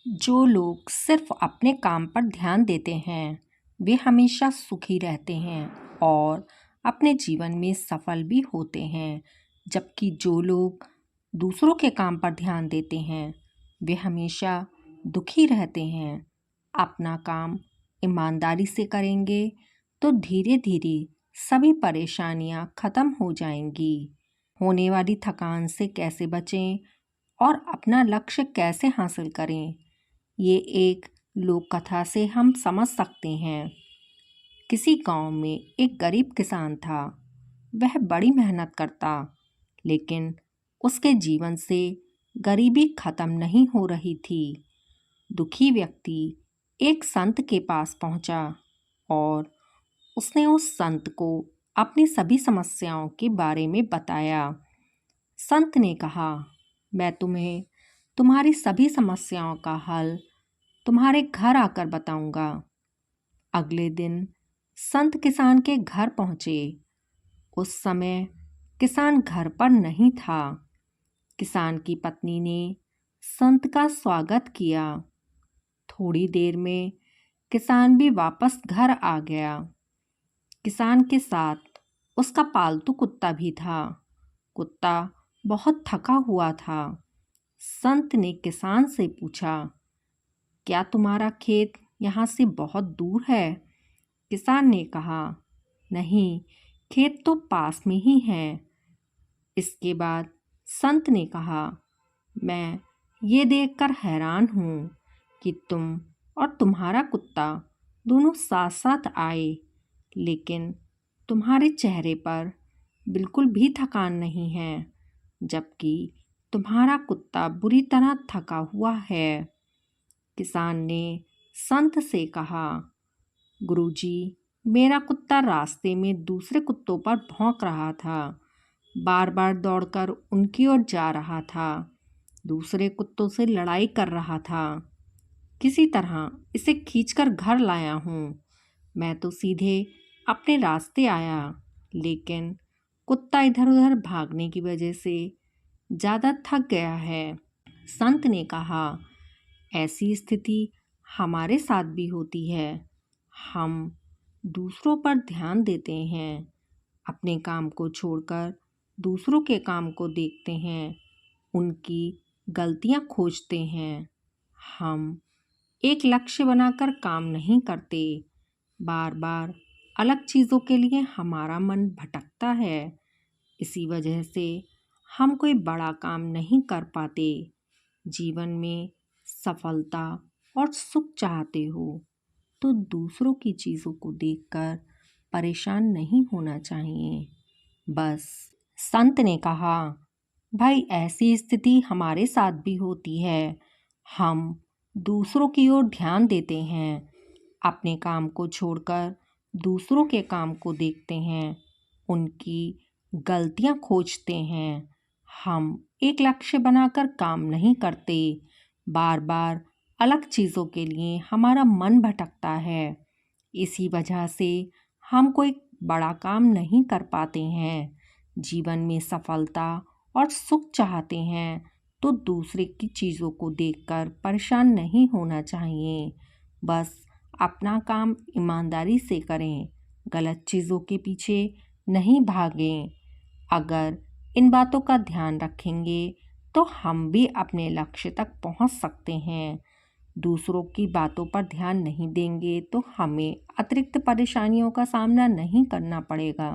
जो लोग सिर्फ अपने काम पर ध्यान देते हैं वे हमेशा सुखी रहते हैं और अपने जीवन में सफल भी होते हैं, जबकि जो लोग दूसरों के काम पर ध्यान देते हैं वे हमेशा दुखी रहते हैं। अपना काम ईमानदारी से करेंगे तो धीरे धीरे सभी परेशानियां खत्म हो जाएंगी। होने वाली थकान से कैसे बचें और अपना लक्ष्य कैसे हासिल करें, ये एक लोक कथा से हम समझ सकते हैं। किसी गांव में एक गरीब किसान था। वह बड़ी मेहनत करता, लेकिन उसके जीवन से गरीबी खत्म नहीं हो रही थी। दुखी व्यक्ति एक संत के पास पहुंचा और उसने उस संत को अपनी सभी समस्याओं के बारे में बताया। संत ने कहा, मैं तुम्हें तुम्हारी सभी समस्याओं का हल तुम्हारे घर आकर बताऊंगा। अगले दिन संत किसान के घर पहुंचे। उस समय किसान घर पर नहीं था। किसान की पत्नी ने संत का स्वागत किया। थोड़ी देर में किसान भी वापस घर आ गया। किसान के साथ उसका पालतू कुत्ता भी था। कुत्ता बहुत थका हुआ था। संत ने किसान से पूछा, क्या तुम्हारा खेत यहाँ से बहुत दूर है? किसान ने कहा, नहीं, खेत तो पास में ही है। इसके बाद संत ने कहा, मैं ये देखकर हैरान हूँ कि तुम और तुम्हारा कुत्ता दोनों साथ साथ आए, लेकिन तुम्हारे चेहरे पर बिल्कुल भी थकान नहीं है, जबकि तुम्हारा कुत्ता बुरी तरह थका हुआ है। किसान ने संत से कहा, गुरुजी, मेरा कुत्ता रास्ते में दूसरे कुत्तों पर भौंक रहा था। बार बार दौड़कर उनकी ओर जा रहा था। दूसरे कुत्तों से लड़ाई कर रहा था। किसी तरह इसे खींचकर घर लाया हूँ। मैं तो सीधे अपने रास्ते आया, लेकिन कुत्ता इधर उधर भागने की वजह से ज़्यादा थक गया है। संत ने कहा, ऐसी स्थिति हमारे साथ भी होती है। हम दूसरों पर ध्यान देते हैं, अपने काम को छोड़कर दूसरों के काम को देखते हैं, उनकी गलतियां खोजते हैं। हम एक लक्ष्य बनाकर काम नहीं करते। बार बार अलग चीज़ों के लिए हमारा मन भटकता है। इसी वजह से हम कोई बड़ा काम नहीं कर पाते। जीवन में सफलता और सुख चाहते हो तो दूसरों की चीज़ों को देखकर परेशान नहीं होना चाहिए। बस संत ने कहा, भाई, ऐसी स्थिति हमारे साथ भी होती है। हम दूसरों की ओर ध्यान देते हैं, अपने काम को छोड़कर दूसरों के काम को देखते हैं, उनकी गलतियां खोजते हैं। हम एक लक्ष्य बनाकर काम नहीं करते। बार बार अलग चीज़ों के लिए हमारा मन भटकता है। इसी वजह से हम कोई बड़ा काम नहीं कर पाते हैं। जीवन में सफलता और सुख चाहते हैं तो दूसरे की चीज़ों को देखकर परेशान नहीं होना चाहिए। बस अपना काम ईमानदारी से करें, गलत चीज़ों के पीछे नहीं भागें। अगर इन बातों का ध्यान रखेंगे तो हम भी अपने लक्ष्य तक पहुंच सकते हैं। दूसरों की बातों पर ध्यान नहीं देंगे तो हमें अतिरिक्त परेशानियों का सामना नहीं करना पड़ेगा।